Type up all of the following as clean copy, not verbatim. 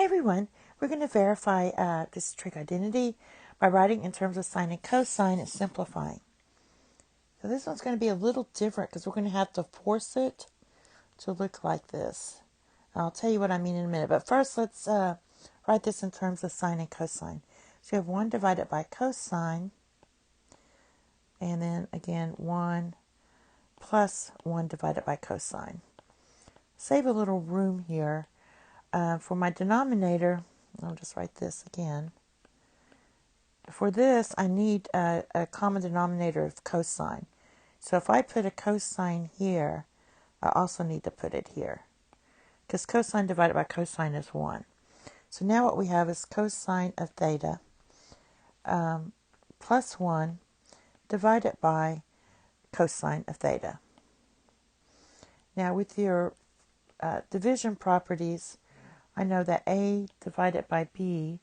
everyone, we're going to verify this trig identity by writing in terms of sine and cosine and simplifying. So this one's going to be a little different because we're going to have to force it to look like this. I'll tell you what I mean in a minute, but first let's write this in terms of sine and cosine. So you have 1 divided by cosine, and then again 1 plus 1 divided by cosine. Save a little room here. For my denominator, I'll just write this again. For this, I need a common denominator of cosine. So if I put a cosine here, I also need to put it here, because cosine divided by cosine is 1. So now what we have is cosine of theta plus 1 divided by cosine of theta. Now with your division properties, I know that A divided by B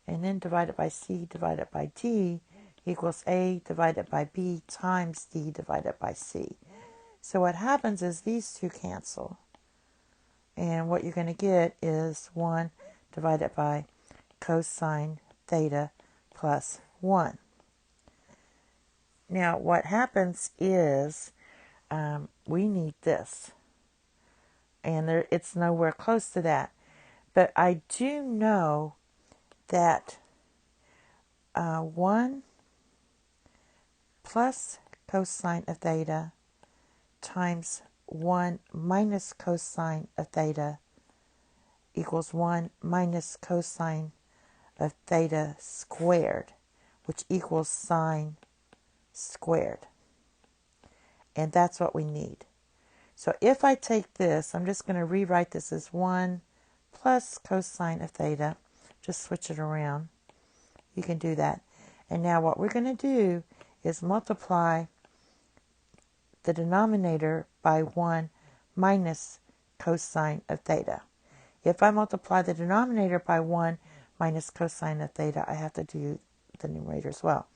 and then divided by C divided by D equals A divided by B times D divided by C. So what happens is these two cancel. And what you're going to get is 1 divided by cosine theta plus 1. Now what happens is we need this. And it's nowhere close to that. But I do know that 1 plus cosine of theta times 1 minus cosine of theta equals 1 minus cosine of theta squared, which equals sine squared. And that's what we need. So if I take this, I'm just going to rewrite this as 1 plus cosine of theta. Just switch it around. You can do that. And now what we're going to do is multiply the denominator by 1 minus cosine of theta. If I multiply the denominator by 1 minus cosine of theta, I have to do the numerator as well.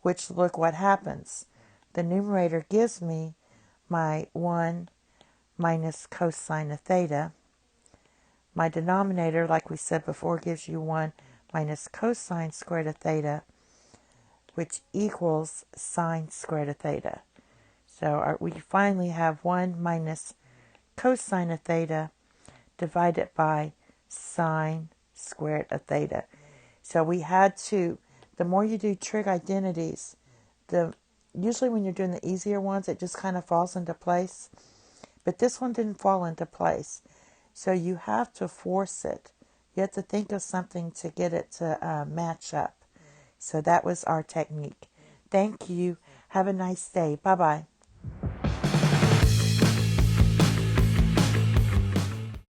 Which, look what happens. The numerator gives me my 1 minus cosine of theta. My denominator, like we said before, gives you 1 minus cosine squared of theta, which equals sine squared of theta. So we finally have 1 minus cosine of theta divided by sine squared of theta. So we had to, the more you do trig identities, usually when you're doing the easier ones, it just kind of falls into place. But this one didn't fall into place. So you have to force it. You have to think of something to get it to match up. So that was our technique. Thank you. Have a nice day. Bye-bye.